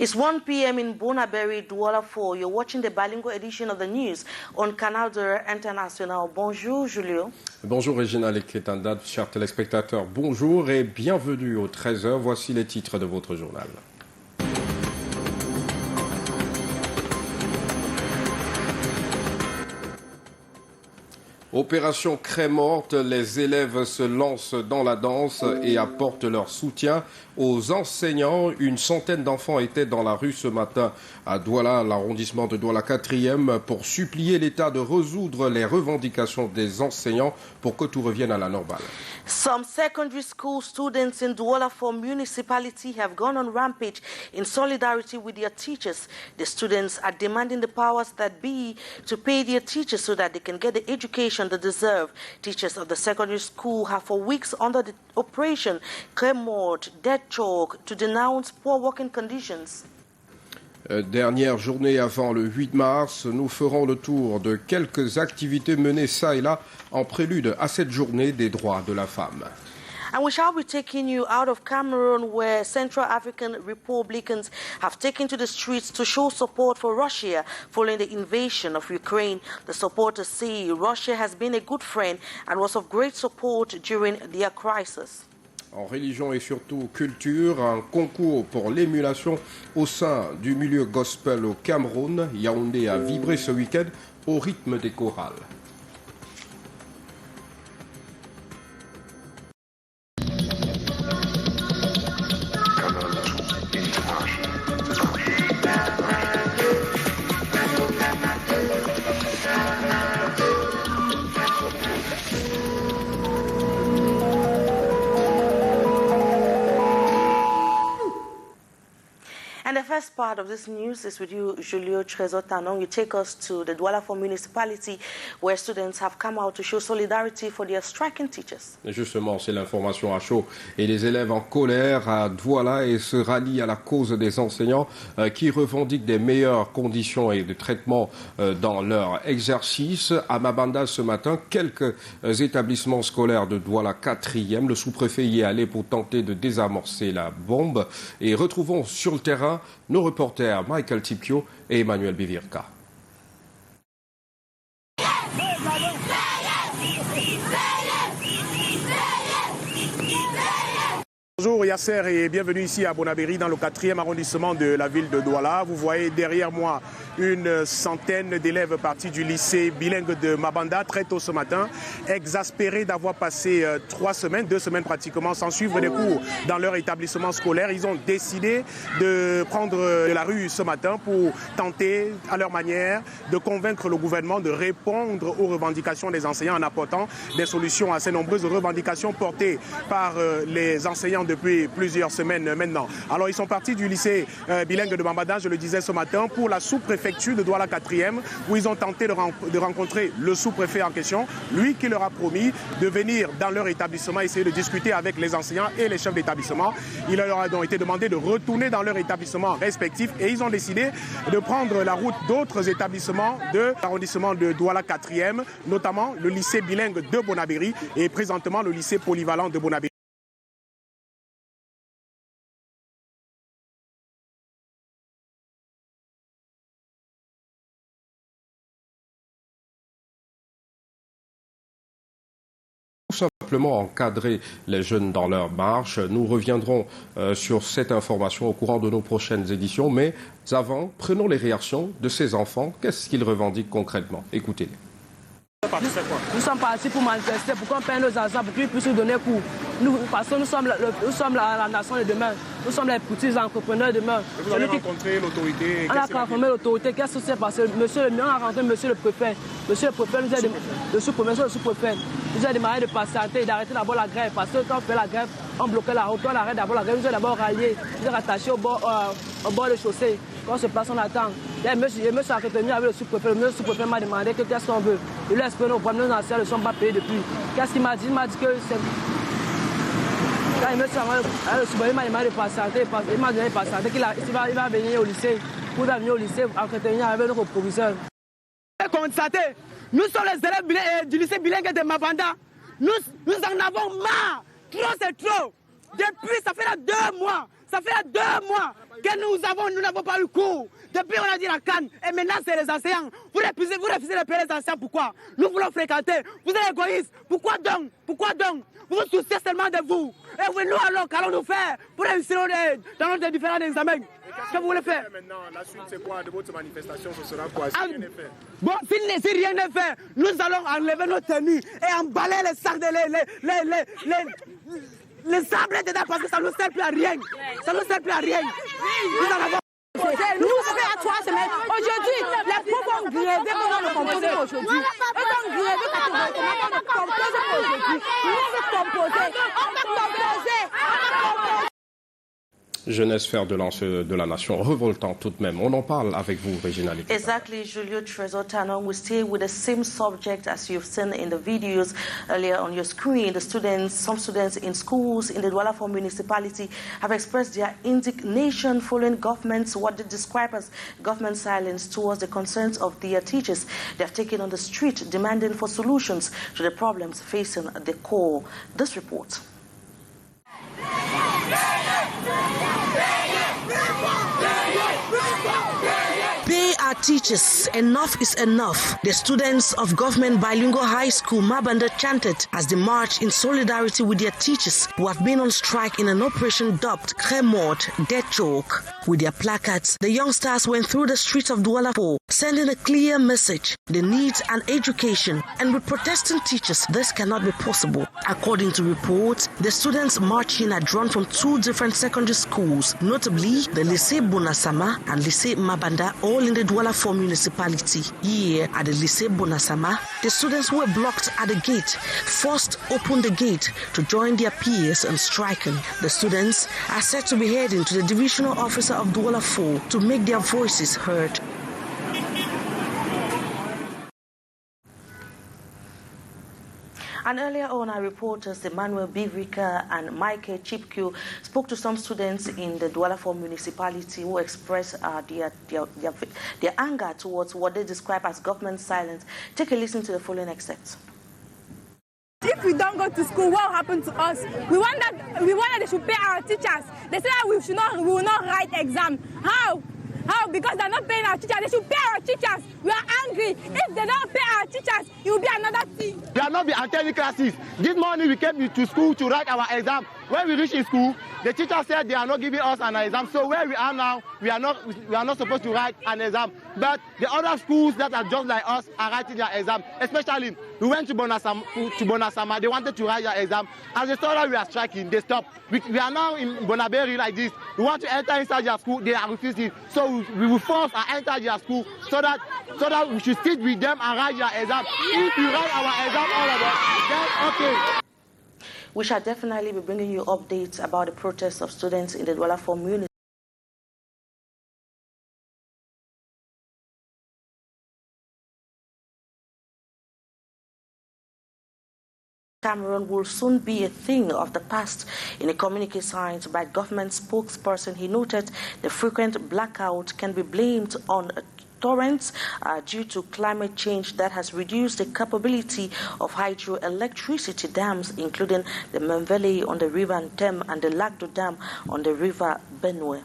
It's 1 p.m. in Bonaberi, Douala 4. You're watching the bilingual edition of the news on Canal de International. Bonjour, Julio. Bonjour, Régina Leketanda, chers téléspectateurs. Bonjour et bienvenue au 13h. Voici les titres de votre journal. Opération Craie morte, les élèves se lancent dans la danse et apportent leur soutien aux enseignants. Une centaine d'enfants étaient dans la rue ce matin à Douala, l'arrondissement de Douala 4e, pour supplier l'État de résoudre les revendications des enseignants pour que tout revienne à la normale. Some secondary school students in Douala 4 municipality have gone on rampage in solidarity with their teachers. The students are demanding the powers that be to pay their teachers so that they can get the education they deserve. Teachers of the secondary school have for weeks under the operation Craie morte, dead chalk, to denounce poor working conditions. Dernière journée avant le 8 mars, nous ferons le tour de quelques activités menées ça et là en prélude à cette journée des droits de la femme. And we shall be taking you out of Cameroon, where Central African Republicans have taken to the streets to show support for Russia following the invasion of Ukraine. The supporters say Russia has been a good friend and was of great support during their crisis. En religion et surtout culture, un concours pour l'émulation au sein du milieu gospel au Cameroun. Yaoundé a vibré ce week-end au rythme des chorales. And the first part of this news is with you, Julio Trezor-Tanong. You take us to the Douala 4 municipality, where students have come out to show solidarity for their striking teachers. Et justement, c'est l'information à chaud. Et les élèves en colère à Douala et se rallient à la cause des enseignants qui revendiquent des meilleures conditions et de traitement dans leur exercice. À Mabanda ce matin, quelques établissements scolaires de Douala 4e. Le sous-préfet y est allé pour tenter de désamorcer la bombe. Et retrouvons sur le terrain nos reporters Michael Tipio et Emmanuel Bivirka. Bonjour Yasser et bienvenue ici à Bonaberi dans le 4e arrondissement de la ville de Douala. Vous voyez derrière moi une centaine d'élèves partis du lycée bilingue de Mabanda très tôt ce matin, exaspérés d'avoir passé 2 semaines pratiquement sans suivre des cours dans leur établissement scolaire. Ils ont décidé de prendre la rue ce matin pour tenter à leur manière de convaincre le gouvernement de répondre aux revendications des enseignants en apportant des solutions à ces nombreuses revendications portées par les enseignants depuis plusieurs semaines maintenant. Alors ils sont partis du lycée bilingue de Mabanda, je le disais ce matin, pour la sous-préfecture de Douala 4e, où ils ont tenté de rencontrer le sous-préfet en question, lui qui leur a promis de venir dans leur établissement essayer de discuter avec les enseignants et les chefs d'établissement. Il leur a donc été demandé de retourner dans leur établissement respectif et ils ont décidé de prendre la route d'autres établissements de l'arrondissement de Douala 4e, notamment le lycée bilingue de Bonaberi et présentement le lycée polyvalent de Bonaberi. Simplement encadrer les jeunes dans leur marche. Nous reviendrons sur cette information au courant de nos prochaines éditions, mais avant, prenons les réactions de ces enfants. Qu'est-ce qu'ils revendiquent concrètement? Écoutez-les. Nous sommes partis pour manifester, pour qu'on paye nos enfants, pour qu'ils puissent nous donner cours. Parce que nous sommes la nation de demain. Nous sommes les petits entrepreneurs de demain. Vous avez rencontré l'autorité? On a rencontré l'autorité. Qu'est-ce qui s'est passé? On a rencontré monsieur le préfet. Monsieur le préfet nous a demandé, le sous-préfet nous a demandé de patienter et d'arrêter d'abord la grève. Parce que quand on fait la grève, on bloquait la route. On arrête d'abord la grève. Nous a d'abord rallié, nous a rattaché au bord de chaussée. Quand on se place, on attend. Et monsieur a retenu avec le sous-préfet. Le sous-préfet m'a demandé qu'est-ce qu'on veut. Il lui a expliqué nos problèmes, nos anciens ne sont pas payés depuis. Qu'est-ce qu'il m'a dit? Il m'a dit que c'est... Quand il m'a demandé de patienter, il m'a donné de patienter, qu'il va venir au lycée. Pour venir au lycée, entretenir avec notre proviseur. Constater, nous sommes les élèves du lycée bilingue de Mabanda. Nous en avons marre. Trop, c'est trop. Depuis, ça fait là 2 mois. Ça fait 2 mois que nous n'avons pas eu cours. Depuis on a dit la canne, et maintenant c'est les enseignants. Vous refusez de payer les enseignants, pourquoi? Nous voulons fréquenter. Vous êtes égoïstes. Pourquoi donc? Vous vous souciez seulement de vous. Et vous, nous alors, qu'allons-nous faire pour réussir dans nos différents examens? Qu'est-ce que vous voulez faire? Maintenant, la suite c'est quoi de votre manifestation? Ce sera quoi? Si rien n'est fait. Bon, si rien n'est fait, nous allons enlever nos tenues et emballer les sacs les sables dedans parce que ça ne nous sert plus à rien. Ça ne nous sert plus à rien. Nous allons nous, ça fait 3 semaines. Aujourd'hui, les pauvres ont grévé pendant le composé aujourd'hui. Ils ont grévé catégoriquement pendant le composé aujourd'hui. Nous, on peut composer. Jeunesse fer de lance de la nation, revoltant tout de même. On en parle avec vous, Regina Lekita. Exactly, Julio Trezor Tanon. We stay with the same subject as you've seen in the videos earlier on your screen. Some students in schools in the Douala 4 municipality have expressed their indignation following government's what they describe as government silence towards the concerns of their teachers. They have taken on the street demanding for solutions to the problems facing the core. This report. Pay our teachers. Enough is enough. The students of Government Bilingual High School Mabanda chanted as they marched in solidarity with their teachers who have been on strike in an operation dubbed Cremort Death Choke. With their placards, the youngsters went through the streets of Douala 4, sending a clear message. They need an education, and with protesting teachers, this cannot be possible. According to reports, the students marching are drawn from 2 different secondary schools, notably the Lycée Bonasama and Lycée Mabanda, all in the Douala 4 municipality. Here at the Lycée Bonasama, the students who were blocked at the gate first opened the gate to join their peers in striking. The students are said to be heading to the divisional officer of Douala 4 to make their voices heard. And earlier on, our reporters Emmanuel Bivrika and Michael Chipkyu spoke to some students in the Douala 4 municipality who expressed their anger towards what they describe as government silence. Take a listen to the following excerpt. If we don't go to school, what will happen to us? We want that they should pay our teachers. They say that we will not write exam. How? Because they're not paying our teachers. They should pay our teachers. We are angry. If they don't pay our teachers, it will be another thing. We are not be attending classes. This morning we came to school to write our exam. When we reached in school, the teacher said they are not giving us an exam. So where we are now, we are not supposed to write an exam. But the other schools that are just like us are writing their exam. Especially, we went to Bonasama. They wanted to write their exam. As they saw that we are striking, they stopped. We are now in Bonaberi like this. We want to enter inside their school. They are refusing. So we will force and enter their school so that we should sit with them and write their exam. If we write our exam all of us, then okay. We shall definitely be bringing you updates about the protests of students in the Douala 4 municipality. Cameroon will soon be a thing of the past. In a communique signed by government spokesperson, he noted the frequent blackout can be blamed on torrents due to climate change that has reduced the capability of hydroelectricity dams, including the Memvele on the river Ntem and the Lagdo Dam on the river Benue.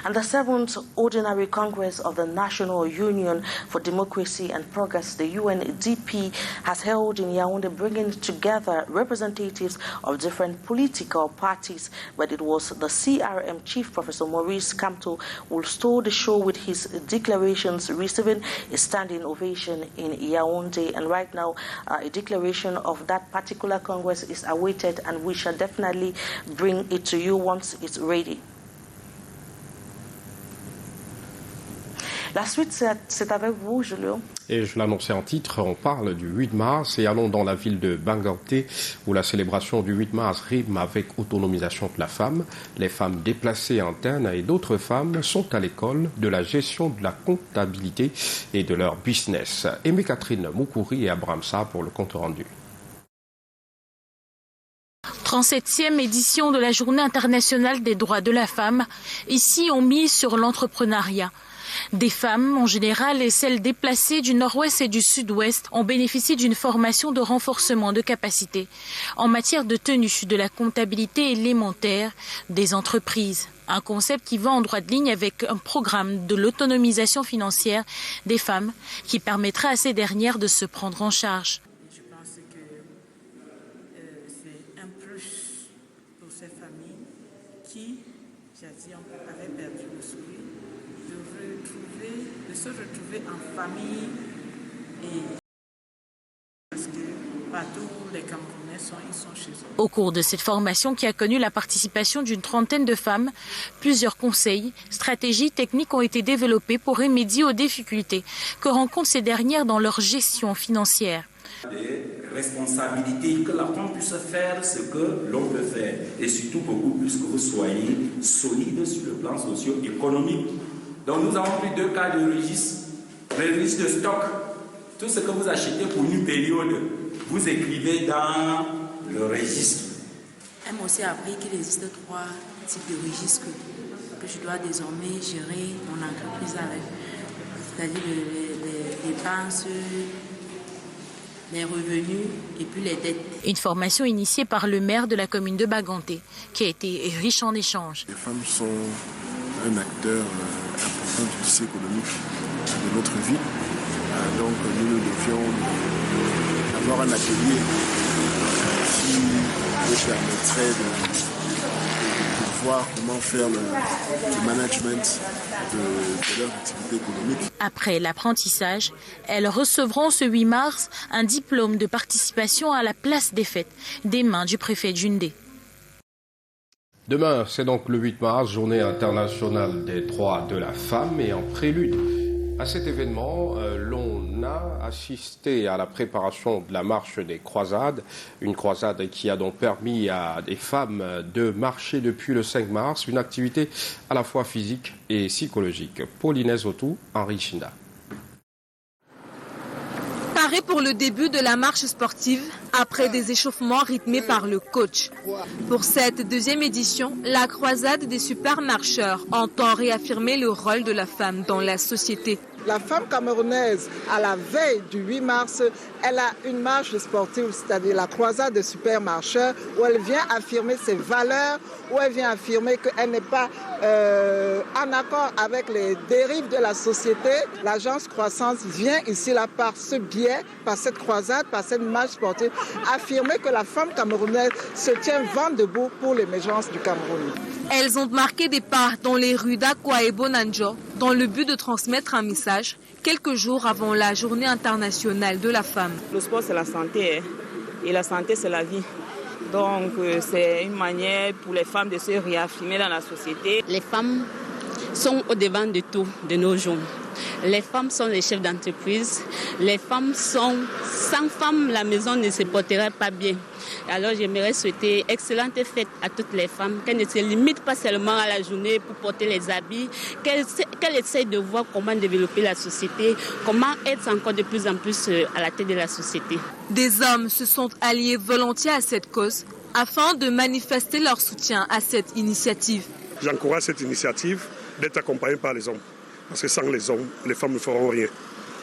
And the 7th Ordinary Congress of the National Union for Democracy and Progress, the UNDP, has held in Yaoundé, bringing together representatives of different political parties. But it was the CRM chief, Professor Maurice Kamto, who stole the show with his declarations, receiving a standing ovation in Yaoundé. And right now, a declaration of that particular Congress is awaited, and we shall definitely bring it to you once it's ready. La suite, c'est avec vous, Julio. Et je l'annonçais en titre, on parle du 8 mars et allons dans la ville de Banganté où la célébration du 8 mars rime avec autonomisation de la femme. Les femmes déplacées internes et d'autres femmes sont à l'école de la gestion de la comptabilité et de leur business. Aimé Catherine Moukouri et Abramsa pour le compte rendu. 37e édition de la Journée internationale des droits de la femme. Ici, on mise sur l'entrepreneuriat. Des femmes, en général, et celles déplacées du nord-ouest et du sud-ouest, ont bénéficié d'une formation de renforcement de capacité en matière de tenue de la comptabilité élémentaire des entreprises. Un concept qui va en droite ligne avec un programme de l'autonomisation financière des femmes qui permettra à ces dernières de se prendre en charge. Je pense que c'est un plus pour ces familles qui, avaient perdu le sourire, de se retrouver en famille et parce que partout les Camerounais ils sont chez eux. Au cours de cette formation qui a connu la participation d'une trentaine de femmes, plusieurs conseils, stratégies, techniques ont été développés pour remédier aux difficultés que rencontrent ces dernières dans leur gestion financière. Des responsabilités, que la femme puisse faire ce que l'on peut faire et surtout beaucoup plus que vous soyez solide sur le plan socio-économique. Donc nous avons pris 2 cas de registre. Le registre de stock, tout ce que vous achetez pour une période, vous écrivez dans le registre. Elle m'a aussi appris qu'il existe 3 types de registres que je dois désormais gérer mon entreprise avec, c'est-à-dire les dépenses, les revenus et puis les dettes. Une formation initiée par le maire de la commune de Baganté, qui a été riche en échanges. Les femmes sont un acteur important du tissu économique de notre ville. Donc nous devions avoir un atelier qui nous permettrait de voir comment faire le management de leur activité économique. Après l'apprentissage, elles recevront ce 8 mars un diplôme de participation à la place des fêtes des mains du préfet Djundé. Demain, c'est donc le 8 mars, journée internationale des droits de la femme, et en prélude à cet événement, l'on a assisté à la préparation de la marche des croisades, une croisade qui a donc permis à des femmes de marcher depuis le 5 mars, une activité à la fois physique et psychologique. Pauline Zotou, Henri Chinda. Paré pour le début de la marche sportive, après des échauffements rythmés par le coach. Pour cette 2e édition, la croisade des supermarcheurs entend réaffirmer le rôle de la femme dans la société. La femme camerounaise, à la veille du 8 mars, elle a une marche sportive, c'est-à-dire la croisade des supermarcheurs, où elle vient affirmer ses valeurs, où elle vient affirmer qu'elle n'est pas en accord avec les dérives de la société. L'agence Croissance vient ici, là, par ce biais, par cette croisade, par cette marche sportive, affirmer que la femme camerounaise se tient vent debout pour l'émergence du Cameroun. Elles ont marqué des pas dans les rues d'Akwa et Bonanjo dans le but de transmettre un message quelques jours avant la journée internationale de la femme. Le sport, c'est la santé, et la santé, c'est la vie. Donc, c'est une manière pour les femmes de se réaffirmer dans la société. Les femmes sont au devant de tout de nos jours. Les femmes sont les chefs d'entreprise. Les femmes sont... Sans femmes, la maison ne se porterait pas bien. Alors j'aimerais souhaiter excellente fête à toutes les femmes, qu'elles ne se limitent pas seulement à la journée pour porter les habits, qu'elles essayent de voir comment développer la société, comment être encore de plus en plus à la tête de la société. Des hommes se sont alliés volontiers à cette cause afin de manifester leur soutien à cette initiative. J'encourage cette initiative d'être accompagnée par les hommes. Parce que sans les hommes, les femmes ne feront rien.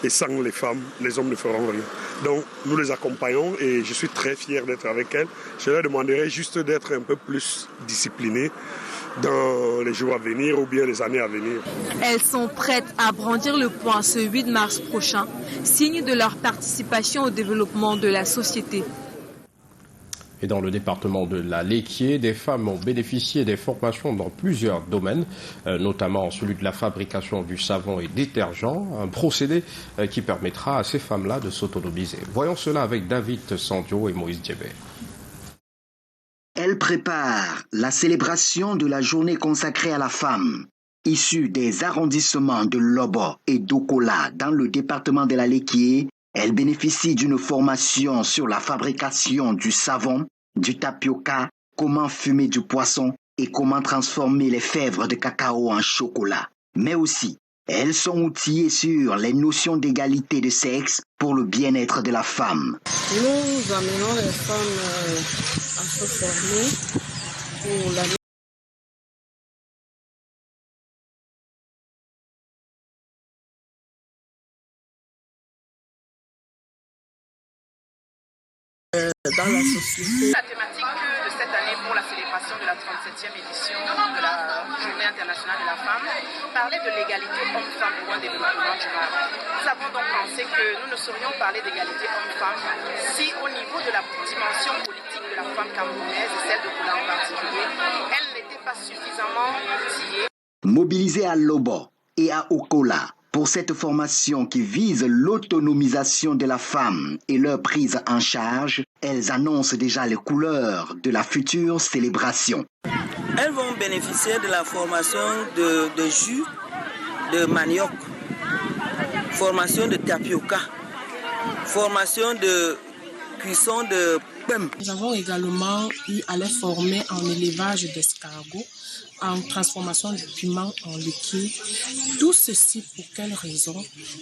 Et sans les femmes, les hommes ne feront rien. Donc nous les accompagnons et je suis très fier d'être avec elles. Je leur demanderai juste d'être un peu plus disciplinés dans les jours à venir ou bien les années à venir. Elles sont prêtes à brandir le poing ce 8 mars prochain, signe de leur participation au développement de la société. Et dans le département de la Laquié, des femmes ont bénéficié des formations dans plusieurs domaines, notamment celui de la fabrication du savon et détergent, un procédé qui permettra à ces femmes-là de s'autonomiser. Voyons cela avec David Sandio et Moïse Djebé. Elle prépare la célébration de la journée consacrée à la femme. Issue des arrondissements de Lobo et d'Okola dans le département de la Laquié, elle bénéficie d'une formation sur la fabrication du savon, du tapioca, comment fumer du poisson et comment transformer les fèves de cacao en chocolat. Mais aussi, elles sont outillées sur les notions d'égalité de sexe pour le bien-être de la femme. Nous amenons les femmes à se former pour la dans la société. La thématique de cette année pour la célébration de la 37e édition de la Journée internationale de la femme parlait de l'égalité homme-femme pour un développement durable. Nous avons donc pensé que nous ne saurions parler d'égalité homme-femme si au niveau de la dimension politique de la femme camerounaise et celle de Kola en particulier, elle n'était pas suffisamment outillée. Mobilisée à Lobo et à Okola pour cette formation qui vise l'autonomisation de la femme et leur prise en charge, elles annoncent déjà les couleurs de la future célébration. Elles vont bénéficier de la formation de jus de manioc, formation de tapioca, formation de cuisson de pem. Nous avons également eu à les former en élevage d'escargots, en transformation du piment en liquide. Tout ceci pour quelle raison?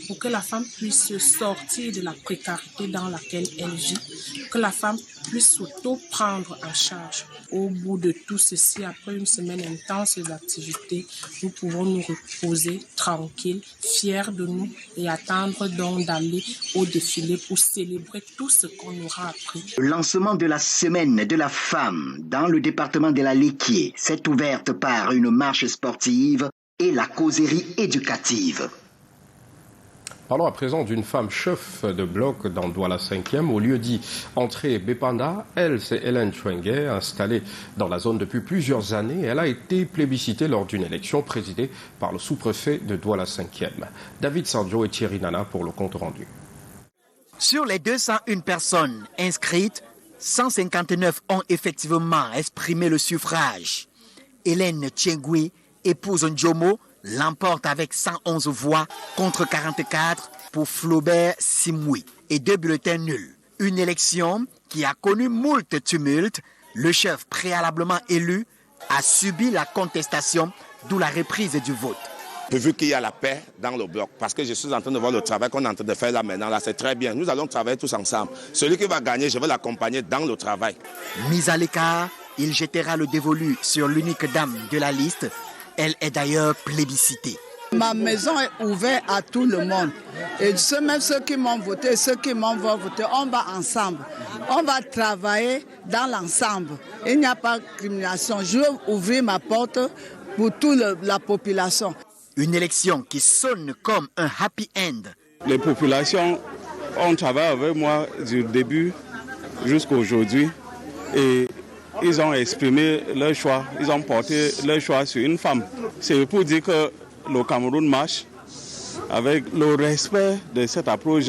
Pour que la femme puisse sortir de la précarité dans laquelle elle vit, que la femme puisse s'auto-prendre en charge. Au bout de tout ceci, après une semaine intense d'activité, nous pouvons nous reposer tranquilles, fiers de nous et attendre donc d'aller au défilé pour célébrer tout ce qu'on aura appris. Le lancement de la semaine de la femme dans le département de la Léquié s'est ouverte par une marche sportive et la causerie éducative. Parlons à présent d'une femme chef de bloc dans Douala 5e, au lieu dit Entrée Bépanda. Elle, c'est Hélène Chouengue, installée dans la zone depuis plusieurs années. Elle a été plébiscitée lors d'une élection présidée par le sous-préfet de Douala 5e. David Sardjo et Thierry Nana pour le compte rendu. Sur les 201 personnes inscrites, 159 ont effectivement exprimé le suffrage. Hélène Chouengue, épouse Ndjomo, l'emporte avec 111 voix contre 44 pour Flaubert Simoui et 2 bulletins nuls. Une élection qui a connu moult tumultes. Le chef préalablement élu a subi la contestation, d'où la reprise du vote. Vu qu'il y a la paix dans le bloc, parce que je suis en train de voir le travail qu'on est en train de faire là maintenant, là c'est très bien. Nous allons travailler tous ensemble. Celui qui va gagner, je vais l'accompagner dans le travail. Mis à l'écart, il jettera le dévolu sur l'unique dame de la liste. Elle est d'ailleurs plébiscitée. Ma maison est ouverte à tout le monde. Et même ceux qui m'ont voté, ceux qui m'ont voté, on va ensemble. On va travailler dans l'ensemble. Il n'y a pas de discrimination. Je veux ouvrir ma porte pour toute la population. Une élection qui sonne comme un happy end. Les populations ont travaillé avec moi du début jusqu'à aujourd'hui. Et ils ont exprimé leur choix, ils ont porté leur choix sur une femme. C'est pour dire que le Cameroun marche avec le respect de cette approche.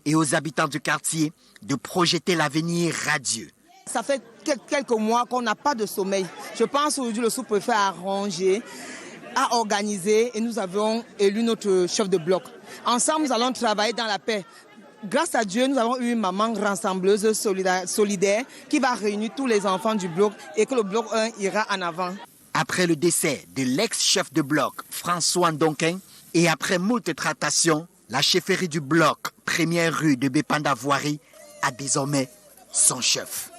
Et aux habitants du quartier de projeter l'avenir radieux. Ça fait quelques mois qu'on n'a pas de sommeil. Je pense qu'aujourd'hui le sous-préfet a arrangé, a organisé et nous avons élu notre chef de bloc. Ensemble, nous allons travailler dans la paix. Grâce à Dieu, nous avons eu une maman rassembleuse solidaire qui va réunir tous les enfants du bloc et que le bloc 1 ira en avant. Après le décès de l'ex-chef de bloc, François Ndonkin, et après moult tractations, la chefferie du bloc, première rue de Bépanda Voirie, a désormais son chef.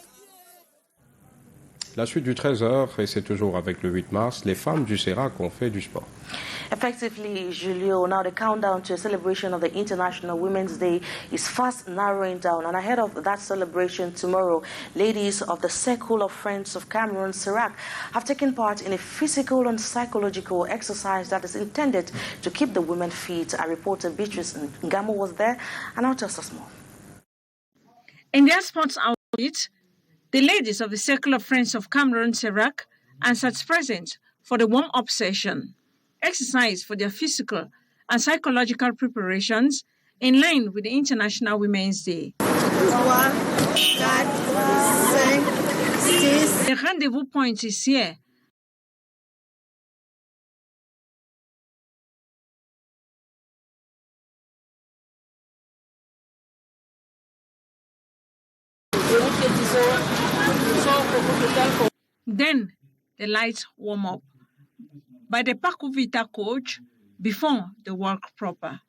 La suite du 13h, et c'est toujours avec le 8 mars, les femmes du CERAC ont fait du sport. Effectively, Julio, now the countdown to a celebration of the International Women's Day is fast narrowing down. And ahead of that celebration tomorrow, ladies of the Circle of Friends of Cameroon, CERAC, have taken part in a physical and psychological exercise that is intended to keep the women fit. Our reporter Beatrice Ngamo was there and now tells us more. In their sports outfit, the ladies of the Circle of Friends of Cameroon, CERAC, answered present for the warm-up session, exercise for their physical and psychological preparations in line with the International Women's Day. 3, 4, 5, 6. The rendezvous point is here. Then the lights warm up by the Paku Vita coach before the work proper.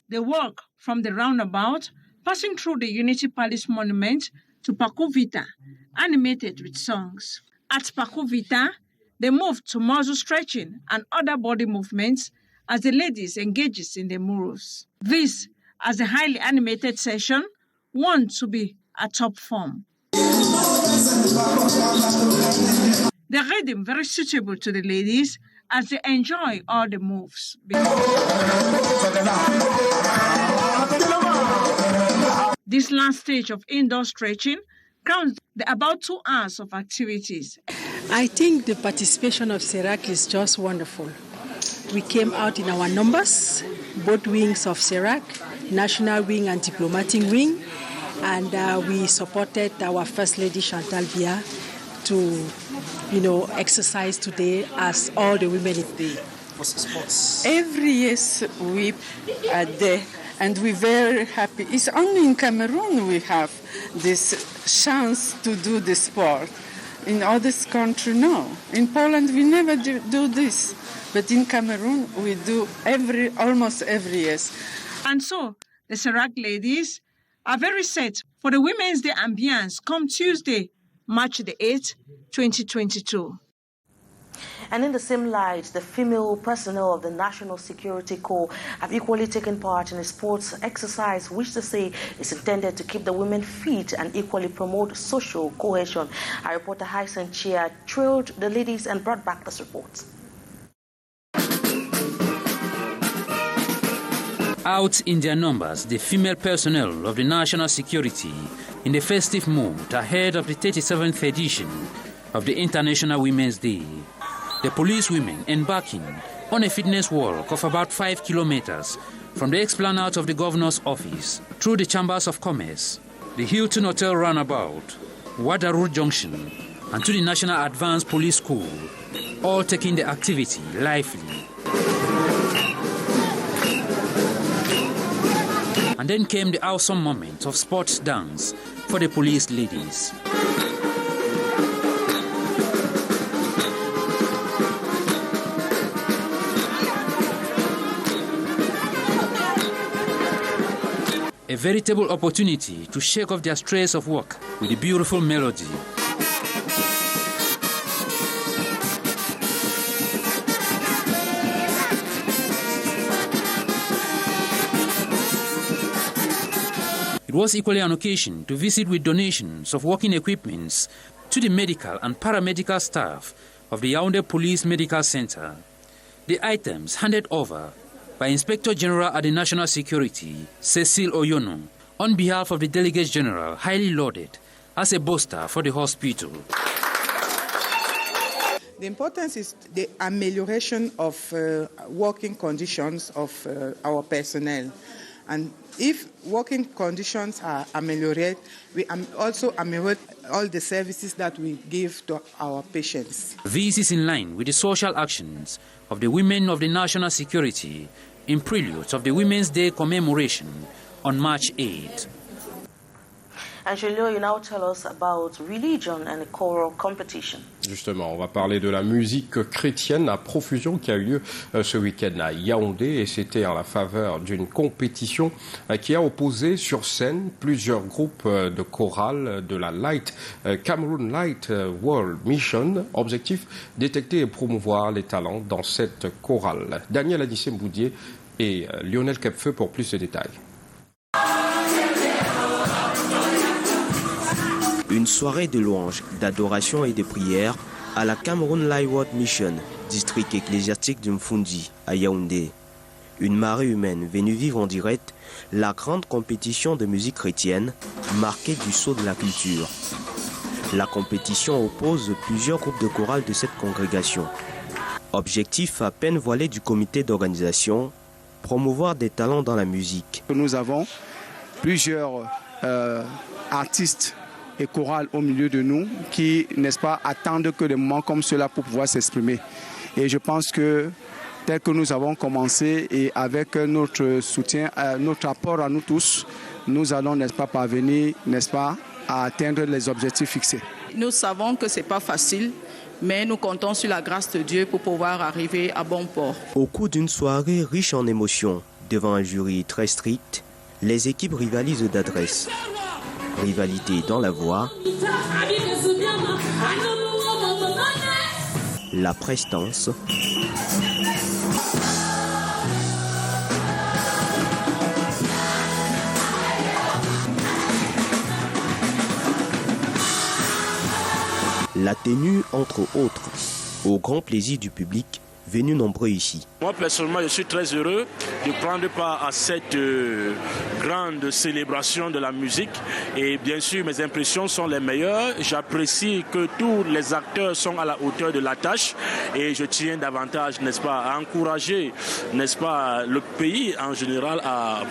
The walk from the roundabout, passing through the Unity Palace Monument to Paku Vita, animated with songs. At Paku Vita, they moved to muscle stretching and other body movements as the ladies engages in the murals. This as a highly animated session want to be at top form. The rhythm very suitable to the ladies as they enjoy all the moves. This last stage of indoor stretching counts about 2 hours of activities. I think the participation of CERAC is just wonderful. We came out in our numbers, both wings of CERAC, national wing and diplomatic wing, and we supported our First Lady Chantal Biya to, exercise today as all the women in the sports. Every year we are there. And we're very happy. It's only in Cameroon we have this chance to do the sport. In other countries, no. In Poland, we never do this. But in Cameroon, we do almost every year. And so, the CERAC ladies are very set for the Women's Day ambience come Tuesday, March the 8th, 2022. And in the same light, the female personnel of the National Security Corps have equally taken part in a sports exercise which they say is intended to keep the women fit and equally promote social cohesion. Our reporter Hyson Chia trailed the ladies and brought back this report. Out in their numbers, the female personnel of the National Security in the festive mood ahead of the 37th edition of the International Women's Day. The police women embarking on a fitness walk of about 5 kilometers from the explanade of the governor's office through the chambers of commerce, the Hilton Hotel roundabout, Wadarur Junction, and to the National Advanced Police School, all taking the activity lively. And then came the awesome moment of sports dance for the police ladies. A veritable opportunity to shake off their stress of work with a beautiful melody. It was equally an occasion to visit with donations of working equipments to the medical and paramedical staff of the Yaoundé Police Medical Center. The items handed over by Inspector General at the National Security, Cecile Oyono, on behalf of the Delegate General, highly lauded as a booster for the hospital. The importance is the amelioration of working conditions of our personnel. And if working conditions are ameliorated, we also ameliorate all the services that we give to our patients. This is in line with the social actions of the women of the National Security in prelude of the Women's Day commemoration on March 8. And Julio, you now tell us about religion and choral competition. Justement, on va parler de la musique chrétienne à profusion qui a eu lieu ce week-end à Yaoundé, et c'était à la faveur d'une compétition qui a opposé sur scène plusieurs groupes de chorales de la Cameroon Light World Mission. Objectif, détecter et promouvoir les talents dans cette chorale. Daniel Adissé-Mboudier et Lionel Kepfeu pour plus de détails. Une soirée de louanges, d'adoration et de prières à la Cameroon Light World Mission, district ecclésiastique de Mfundi, à Yaoundé. Une marée humaine venue vivre en direct la grande compétition de musique chrétienne marquée du sceau de la culture. La compétition oppose plusieurs groupes de chorales de cette congrégation. Objectif à peine voilé du comité d'organisation, promouvoir des talents dans la musique. Nous avons plusieurs artistes et chorales au milieu de nous qui, n'est-ce pas, attendent que des moments comme cela pour pouvoir s'exprimer. Et je pense que tel que nous avons commencé et avec notre soutien, notre apport à nous tous, nous allons, n'est-ce pas, parvenir, n'est-ce pas, à atteindre les objectifs fixés. Nous savons que ce n'est pas facile, mais nous comptons sur la grâce de Dieu pour pouvoir arriver à bon port. Au cours d'une soirée riche en émotions, devant un jury très strict, les équipes rivalisent d'adresse. Rivalité dans la voix, la prestance, l'a tenue entre autres, au grand plaisir du public venu nombreux ici. Moi personnellement, je suis très heureux de prendre part à cette grande célébration de la musique et bien sûr mes impressions sont les meilleures. J'apprécie que tous les acteurs sont à la hauteur de la tâche et je tiens davantage, n'est-ce pas, à encourager, n'est-ce pas, le pays en général à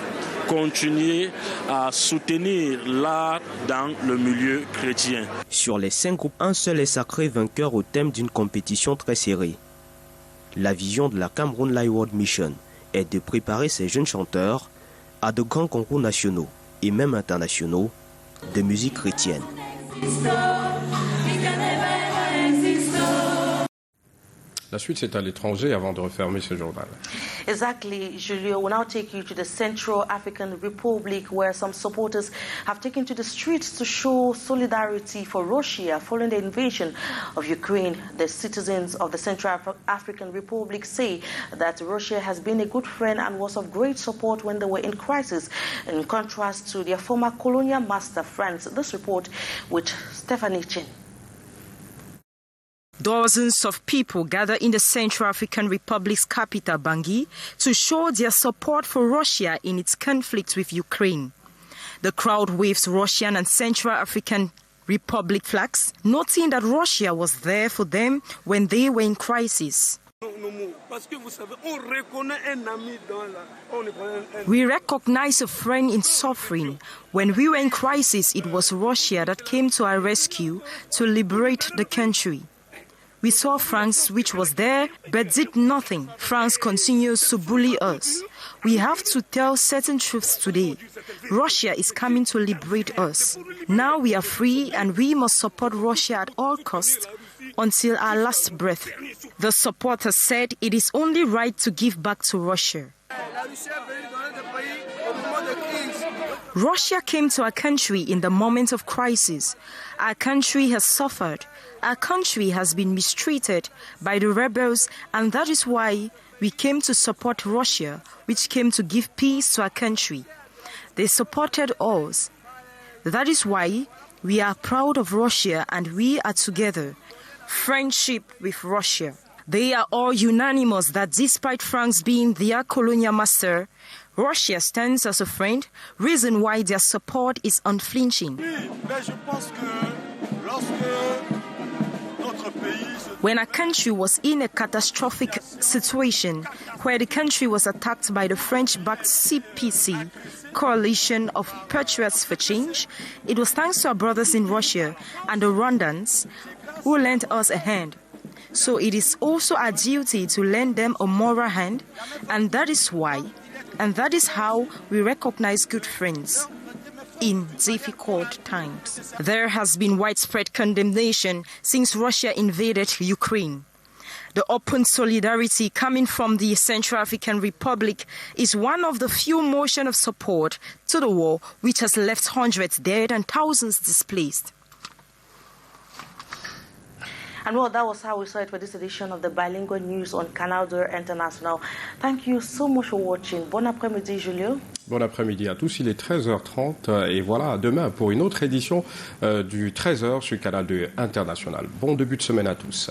continuer à soutenir l'art dans le milieu chrétien. Sur les 5 groupes, un seul est sacré vainqueur au thème d'une compétition très serrée. La vision de la Cameroun Live World Mission est de préparer ces jeunes chanteurs à de grands concours nationaux et même internationaux de musique chrétienne. La suite, c'est à l'étranger avant de refermer ce journal. Exactly, Julio. We'll now take you to the Central African Republic, where some supporters have taken to the streets to show solidarity for Russia following the invasion of Ukraine. The citizens of the Central African Republic say that Russia has been a good friend and was of great support when they were in crisis, in contrast to their former colonial master, France. This report with Stephanie Chin. Dozens of people gather in the Central African Republic's capital, Bangui, to show their support for Russia in its conflict with Ukraine. The crowd waves Russian and Central African Republic flags, noting that Russia was there for them when they were in crisis. We recognize a friend in suffering. When we were in crisis, it was Russia that came to our rescue to liberate the country. We saw France, which was there, but did nothing. France continues to bully us. We have to tell certain truths today. Russia is coming to liberate us. Now we are free and we must support Russia at all costs until our last breath. The supporters said it is only right to give back to Russia. Russia came to our country in the moment of crisis. Our country has suffered. Our country has been mistreated by the rebels, and that is why we came to support Russia, which came to give peace to our country. They supported us. That is why we are proud of Russia and we are together. Friendship with Russia. They are all unanimous that despite France being their colonial master, Russia stands as a friend, reason why their support is unflinching. When our country was in a catastrophic situation where the country was attacked by the French-backed CPC, Coalition of Patriots for Change, it was thanks to our brothers in Russia and the Rwandans who lent us a hand. So it is also our duty to lend them a moral hand, and that is why, and that is how we recognize good friends in difficult times. There has been widespread condemnation since Russia invaded Ukraine. The open solidarity coming from the Central African Republic is one of the few motions of support to the war, which has left hundreds dead and thousands displaced. And well, that was how we saw it for this edition of the Bilingual News on Canal 2 International. Thank you so much for watching. Bon après-midi, Julio. Bon après-midi à tous, il est 13h30 et voilà, demain pour une autre édition du 13h sur Canal 2 International. Bon début de semaine à tous.